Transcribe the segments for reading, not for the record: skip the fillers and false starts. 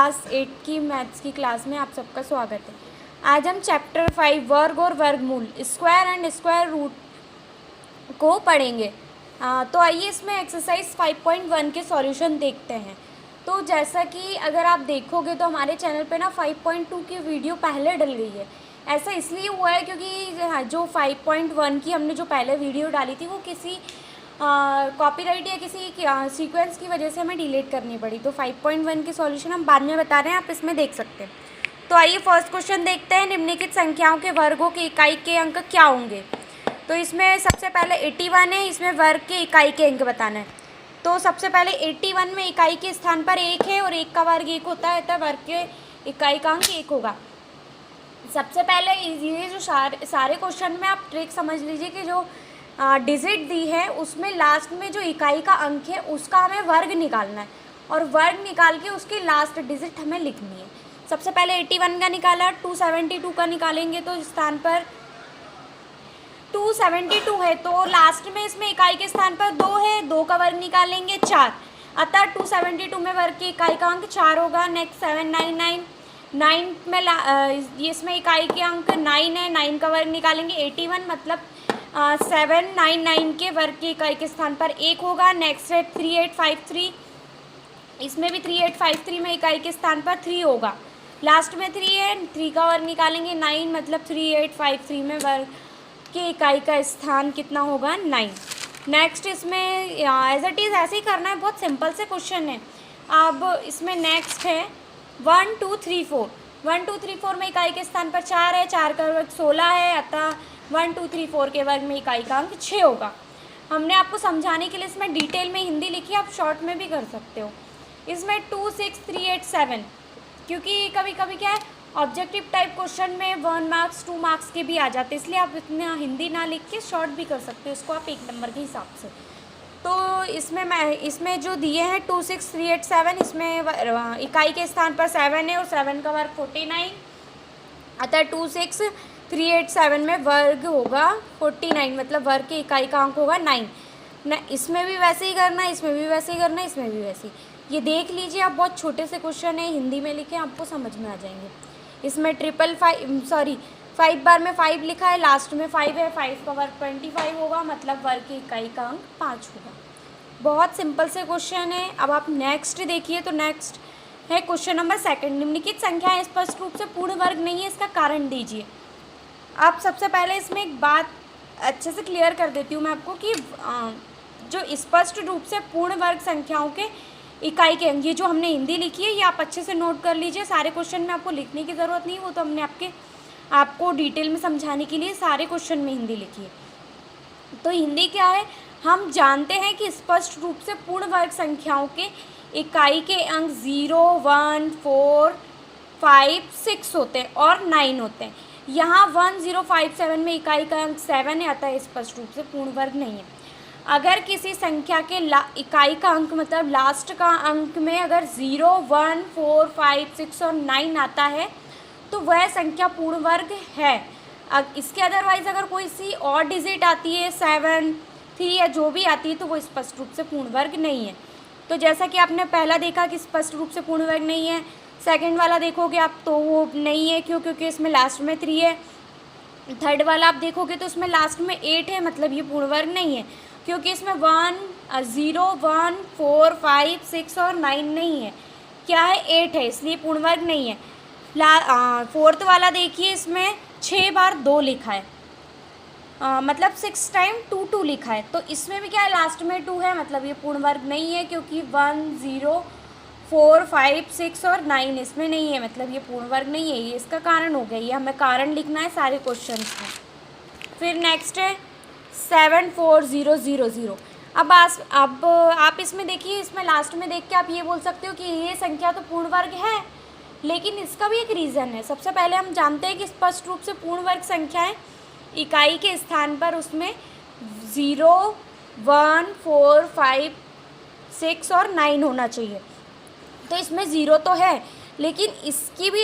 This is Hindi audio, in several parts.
क्लास 8 की मैथ्स की क्लास में आप सबका स्वागत है। आज हम चैप्टर 5 वर्ग और वर्गमूल स्क्वायर एंड स्क्वायर रूट को पढ़ेंगे। तो आइए इसमें एक्सरसाइज 5.1 के सॉल्यूशन देखते हैं। तो जैसा कि अगर आप देखोगे तो हमारे चैनल पे ना 5.2 की वीडियो पहले डल गई है। ऐसा इसलिए हुआ है क्योंकि जो 5.1 की हमने जो पहले वीडियो डाली थी वो किसी कॉपीराइट या किसी सीक्वेंस की वजह से हमें डिलीट करनी पड़ी। तो 5.1 के सॉल्यूशन हम बाद में बता रहे हैं, आप इसमें देख सकते हैं। तो आइए फर्स्ट क्वेश्चन देखते हैं। निम्नलिखित संख्याओं के वर्गों के इकाई के अंक क्या होंगे। तो इसमें सबसे पहले 81 है, इसमें वर्ग के इकाई के अंक बताना है। तो सबसे पहले 81 में इकाई के स्थान पर 1 है और 1 का वर्ग 1 होता है, अतः वर्ग के इकाई का अंक 1 होगा। सबसे पहले ये जो सारे क्वेश्चन में आप ट्रिक समझ लीजिए कि जो डिजिट दी है उसमें लास्ट में जो इकाई का अंक है उसका हमें वर्ग निकालना है और वर्ग निकाल के उसकी लास्ट डिजिट हमें लिखनी है। सबसे पहले 81 का निकाला, 272 का निकालेंगे तो स्थान पर 272 है तो लास्ट में इसमें इकाई के स्थान पर 2 है, 2 का वर्ग निकालेंगे 4, अतः 272 में वर्ग की इकाई का अंक 4 होगा। नेक्स्ट 799, 9 में इसमें इकाई के अंक 9 है, 9 का वर्ग निकालेंगे 81, मतलब 799 के वर्ग की इकाई के स्थान पर 1 होगा। नेक्स्ट है 3853, इसमें भी 3853 में इकाई के स्थान पर 3 होगा, लास्ट में 3 है, 3 का वर्ग निकालेंगे 9, मतलब 3853 में वर्ग की इकाई का स्थान कितना होगा 9। नेक्स्ट इसमें एज इट इज़ ऐसे ही करना है, बहुत सिंपल से क्वेश्चन है। अब इसमें नेक्स्ट है 1 2 3 4, 1 2 3 4 में इकाई के स्थान पर 4 है, 4 का वर्ग 16 है, अतः 1 2 3 4 के वर्ग में इकाई का अंक 6 होगा। हमने आपको समझाने के लिए इसमें डिटेल में हिंदी लिखी, आप शॉर्ट में भी कर सकते हो। इसमें 2 6 3 8 7, क्योंकि कभी कभी क्या है ऑब्जेक्टिव टाइप क्वेश्चन में 1 मार्क्स 2 मार्क्स के भी आ जाते हैं, इसलिए आप इतना हिंदी ना लिख के शॉर्ट भी कर सकते हो इसको आप 1 नंबर के हिसाब से। तो इसमें जो दिए हैं 2 6 3 8 7, इसमें इकाई के स्थान पर 7 है और 7 का वर्ग 49, अतः 2 6 3 8 7 में वर्ग होगा 49, मतलब वर्ग की इकाई का अंक होगा 9 न। इसमें भी वैसे ही करना है, इसमें भी वैसे ही करना है, इसमें भी वैसे ही। ये देख लीजिए आप, बहुत छोटे से क्वेश्चन है, हिंदी में लिखे आपको समझ में आ जाएंगे। इसमें 5 बार में 5 लिखा है, लास्ट में 5 है, 5 का वर्ग 25 होगा, मतलब वर्ग की इकाई का अंक 5 होगा। बहुत सिंपल से क्वेश्चन है। अब आप नेक्स्ट देखिए, तो नेक्स्ट है क्वेश्चन नंबर 2। निम्नलिखित संख्याएं स्पष्ट रूप से पूर्ण वर्ग नहीं है, इसका कारण दीजिए। आप सबसे पहले इसमें एक बात अच्छे से क्लियर कर देती हूँ मैं आपको कि जो स्पष्ट रूप से पूर्ण वर्ग संख्याओं के इकाई के अंक, ये जो हमने हिंदी लिखी है ये आप अच्छे से नोट कर लीजिए। सारे क्वेश्चन में आपको लिखने की ज़रूरत नहीं, वो तो हमने आपको डिटेल में समझाने के लिए सारे क्वेश्चन में हिंदी लिखी है। तो हिंदी क्या है, हम जानते हैं कि स्पष्ट रूप से पूर्ण वर्ग संख्याओं के इकाई के अंक 0 1 4 5 6 होते हैं और 9 होते हैं। यहाँ 1057 में इकाई का अंक 7 है, अतः स्पष्ट रूप से पूर्ण वर्ग नहीं है। अगर किसी संख्या के इकाई का अंक मतलब लास्ट का अंक में अगर 0 1 4 5 6 और 9 आता है तो वह संख्या पूर्ण वर्ग है। इसके अदरवाइज़ अगर कोई सी और डिजिट आती है 7 3 या जो भी आती है तो वो स्पष्ट रूप से पूर्ण वर्ग नहीं है। तो जैसा कि आपने पहला देखा कि स्पष्ट रूप से पूर्ण वर्ग नहीं है, सेकंड वाला देखोगे आप तो वो नहीं है, क्योंकि इसमें लास्ट में 3 है। थर्ड वाला आप देखोगे तो इसमें लास्ट में 8 है, मतलब ये पूर्ण वर्ग नहीं है, क्योंकि इसमें 1 0 1 4 5 6 और 9 नहीं है, क्या है 8 है, इसलिए पूर्ण वर्ग नहीं है। फोर्थ वाला देखिए, इसमें 6 बार 2 लिखा है, मतलब 6 टाइम 2 2 लिखा है, तो इसमें भी क्या है लास्ट में 2 है, मतलब ये पूर्ण वर्ग नहीं है, क्योंकि 1 0 4 5 6 और 9 इसमें नहीं है, मतलब ये पूर्ण वर्ग नहीं है। ये इसका कारण हो गया, ये हमें कारण लिखना है सारे क्वेश्चन में। फिर नेक्स्ट है 74000। अब आप इसमें देखिए, इसमें लास्ट में देख के आप ये बोल सकते हो कि ये संख्या तो पूर्ण वर्ग है, लेकिन इसका भी एक रीज़न है। सबसे पहले हम जानते हैं कि स्पष्ट रूप से पूर्ण वर्ग संख्याएं इकाई के स्थान पर उसमें 0 1 4 5 6 और 9 होना चाहिए। तो इसमें 0 तो है, लेकिन इसकी भी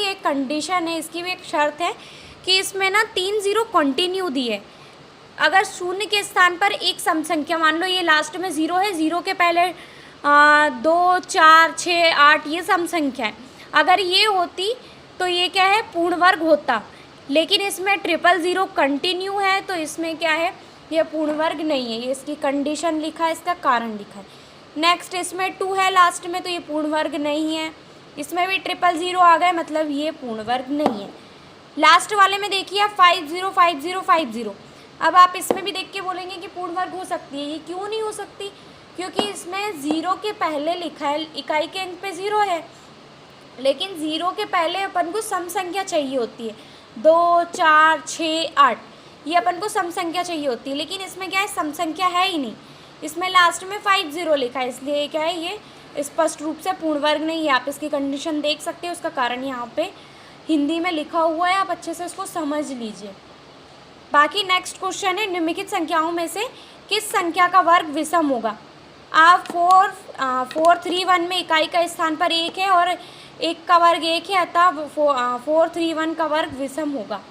एक कंडीशन है, इसकी भी एक शर्त है कि इसमें ना 3 0 कंटिन्यू दी है। अगर शून्य के स्थान पर एक सम संख्या, मान लो ये लास्ट में 0 है, 0 के पहले 2 4 6 8 ये सम संख्या है। अगर ये होती तो ये क्या है, पूर्ण वर्ग होता, लेकिन इसमें 000 कंटिन्यू है तो इसमें क्या है, ये पूर्ण वर्ग नहीं है। ये इसकी कंडीशन लिखा है, इसका कारण लिखा है। नेक्स्ट इसमें 2 है लास्ट में, तो ये पूर्ण वर्ग नहीं है। इसमें भी 000 आ गए, मतलब ये पूर्ण वर्ग नहीं है। लास्ट वाले में देखिए आप 50 50 50। अब आप इसमें भी देख के बोलेंगे कि पूर्ण वर्ग हो सकती है, ये क्यों नहीं हो सकती, क्योंकि इसमें 0 के पहले लिखा है, इकाई के अंक पे 0 है, लेकिन 0 के पहले अपन को सम संख्या चाहिए होती है, 2 4 6 8, ये अपन को सम संख्या चाहिए होती है, लेकिन इसमें क्या है, सम संख्या है ही नहीं। इसमें लास्ट में 50 लिखा है, इसलिए क्या है, ये स्पष्ट रूप से पूर्ण वर्ग नहीं है। आप इसकी कंडीशन देख सकते हो, उसका कारण यहाँ पे हिंदी में लिखा हुआ है, आप अच्छे से इसको समझ लीजिए। बाकी नेक्स्ट क्वेश्चन है, निम्नलिखित संख्याओं में से किस संख्या का वर्ग विषम होगा। आप 431 में इकाई का स्थान पर 1 है और 1 का वर्ग 1 है, अतः 431 का वर्ग विषम होगा।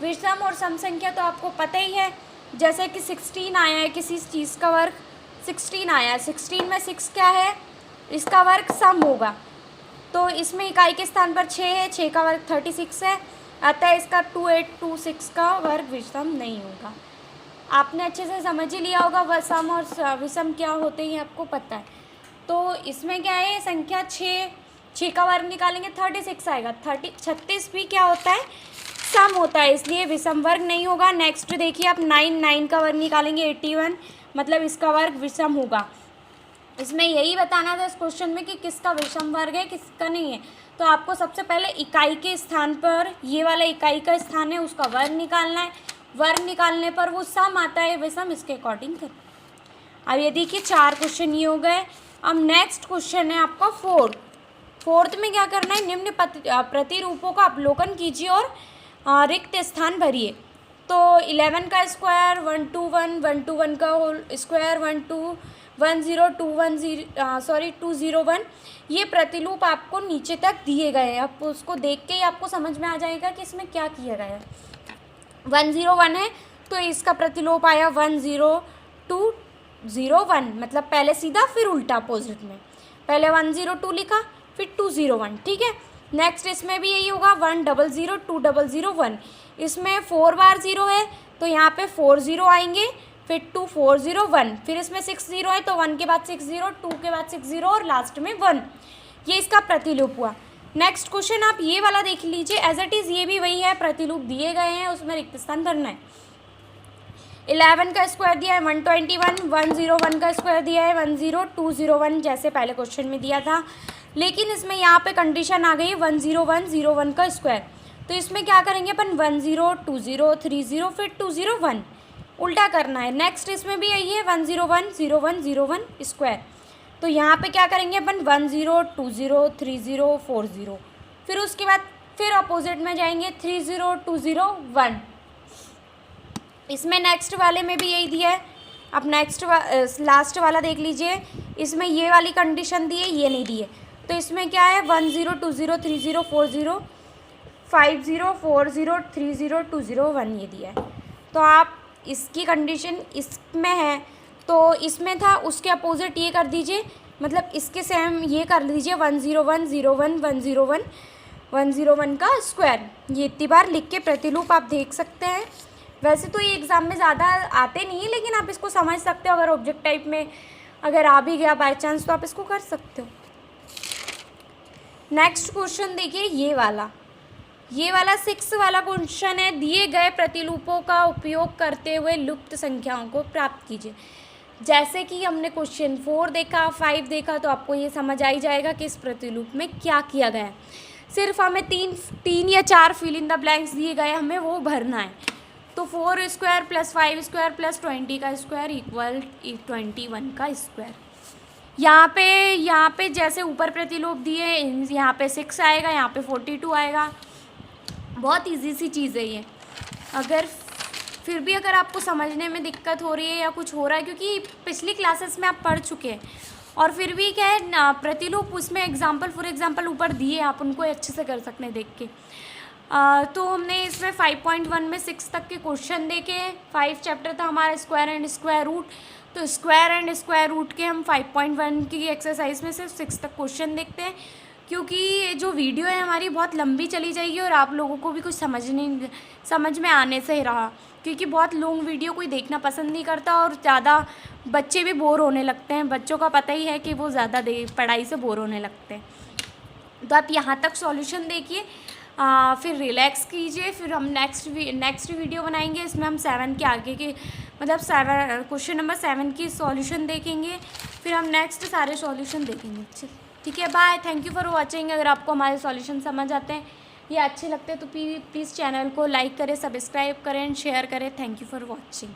विषम और सम संख्या तो आपको पता ही है, जैसे कि 16 आया है, किसी चीज़ का वर्ग 16 आया है, 16 में 6 क्या है, इसका वर्ग सम होगा। तो इसमें इकाई के स्थान पर 6 है, 6 का वर्ग 36 है, अतः इसका 2826 का वर्ग विषम नहीं होगा। आपने अच्छे से समझ ही लिया होगा, सम और विषम क्या होते हैं आपको पता है। तो इसमें क्या है, संख्या 6 का वर्ग निकालेंगे 36 आएगा, 36 भी क्या होता है, सम होता है, इसलिए विषम वर्ग नहीं होगा। नेक्स्ट देखिए आप 9 का वर्ग निकालेंगे 81, मतलब इसका वर्ग विषम होगा। इसमें यही बताना था इस क्वेश्चन में कि किसका विषम वर्ग है, किसका नहीं है। तो आपको सबसे पहले इकाई के स्थान पर, ये वाला इकाई का स्थान है, उसका वर्ग निकालना है। वर्ग निकालने पर वो सम आता है विषम, इसके अकॉर्डिंग कर। अब ये देखिए 4 क्वेश्चन ये हो गए। अब नेक्स्ट क्वेश्चन है आपका फोर्थ में क्या करना है, निम्न प्रतिरूपों का अवलोकन कीजिए और रिक्त स्थान भरिए। तो 11 का स्क्वायर 121, 121 का होल स्क्वायर 201, ये प्रतिरूप आपको नीचे तक दिए गए हैं। आप उसको देख के ही आपको समझ में आ जाएगा कि इसमें क्या किया गया है। 101 है तो इसका प्रतिलोप आया 10201, मतलब पहले सीधा फिर उल्टा अपोजिट में, पहले 102 लिखा फिर 201, ठीक है। नेक्स्ट इसमें भी यही होगा 100 2001, इसमें 4 बार 0 है तो यहाँ पे 4 0 आएंगे, फिर 2 4 0 1, फिर इसमें 6 0 है तो 1 के बाद 6 0, 2 के बाद 6 0 और लास्ट में 1, ये इसका प्रतिलोप हुआ। नेक्स्ट क्वेश्चन आप ये वाला देख लीजिए, एज इट इज़ ये भी वही है, प्रतिलोप दिए गए हैं, उसमें रिक्त स्थान भरना है। 11 का स्क्वायर दिया है 121, 101 का स्क्वायर दिया है 10201, जैसे पहले क्वेश्चन में दिया था, लेकिन इसमें यहाँ पे कंडीशन आ गई है 10101 का स्क्वायर। तो इसमें क्या करेंगे अपन 10 20 30 फिर 201, उल्टा करना है। नेक्स्ट इसमें भी यही है 10101 स्क्वायर। तो यहाँ पे क्या करेंगे अपन 10 20 30 40, फिर उसके बाद फिर अपोजिट में जाएंगे 30 20 1। इसमें नेक्स्ट वाले में भी यही दिया है। अब नेक्स्ट लास्ट वाला देख लीजिए, इसमें ये वाली कंडीशन दी है, ये नहीं दी है। तो इसमें क्या है 10 20 30 40 50 40 30 201 ये दिया है। तो आप इसकी कंडीशन इसमें है तो इसमें था, उसके अपोजिट ये कर दीजिए, मतलब इसके सेम ये कर लीजिए 101 का स्क्वायर। ये इतनी बार लिख के प्रतिलोप आप देख सकते हैं। वैसे तो ये एग्ज़ाम में ज़्यादा आते नहीं है, लेकिन आप इसको समझ सकते हो। अगर ऑब्जेक्ट टाइप में अगर आ भी गया बाय चांस तो आप इसको कर सकते हो। नेक्स्ट क्वेश्चन देखिए, ये वाला 6 वाला क्वेश्चन है, दिए गए प्रतिलोपों का उपयोग करते हुए लुप्त संख्याओं को प्राप्त कीजिए। जैसे कि हमने क्वेश्चन 4 देखा, 5 देखा, तो आपको ये समझ आ ही जाएगा कि इस प्रतिलोप में क्या किया गया है। सिर्फ हमें 3 या 4 फिल इन द ब्लैंक्स दिए गए, हमें वो भरना है। तो 4 स्क्वायर प्लस 5 स्क्वायर प्लस 20 का स्क्वायर इक्वल 21 का स्क्वायर। यहाँ पे जैसे ऊपर प्रतिलोप दिए, यहाँ पे 6 आएगा, यहाँ पे 42 आएगा। बहुत इजी सी चीज़ है ये। अगर फिर भी अगर आपको समझने में दिक्कत हो रही है या कुछ हो रहा है, क्योंकि पिछली क्लासेस में आप पढ़ चुके हैं, और फिर भी क्या है ना, प्रतिलोप उसमें फॉर एग्जांपल ऊपर दिए, आप उनको अच्छे से कर सकते हैं देख के। तो हमने इसमें 5.1 में 6 तक के क्वेश्चन देखे। 5 चैप्टर था हमारा स्क्वायर एंड स्क्वायर रूट, तो स्क्वायर एंड स्क्वायर रूट के हम 5.1 की एक्सरसाइज में सिर्फ 6 तक क्वेश्चन देखते हैं, क्योंकि ये जो वीडियो है हमारी बहुत लंबी चली जाएगी और आप लोगों को भी कुछ समझ में आने से ही रहा, क्योंकि बहुत लॉन्ग वीडियो कोई देखना पसंद नहीं करता और ज़्यादा बच्चे भी बोर होने लगते हैं। बच्चों का पता ही है कि वो ज़्यादा पढ़ाई से बोर होने लगते हैं। तो आप यहाँ तक सॉल्यूशन देखिए, फिर रिलैक्स कीजिए, फिर हम नेक्स्ट वीडियो बनाएंगे। इसमें हम 7 के आगे के मतलब क्वेश्चन नंबर 7 की सॉल्यूशन देखेंगे, फिर हम नेक्स्ट सारे सॉल्यूशन देखेंगे। ठीक है, bye, thank you for watching. अगर आपको हमारे सॉल्यूशन समझ आते हैं या अच्छे लगते हैं तो प्लीज़ चैनल को लाइक करें, सब्सक्राइब करें, शेयर करें। Thank you for watching.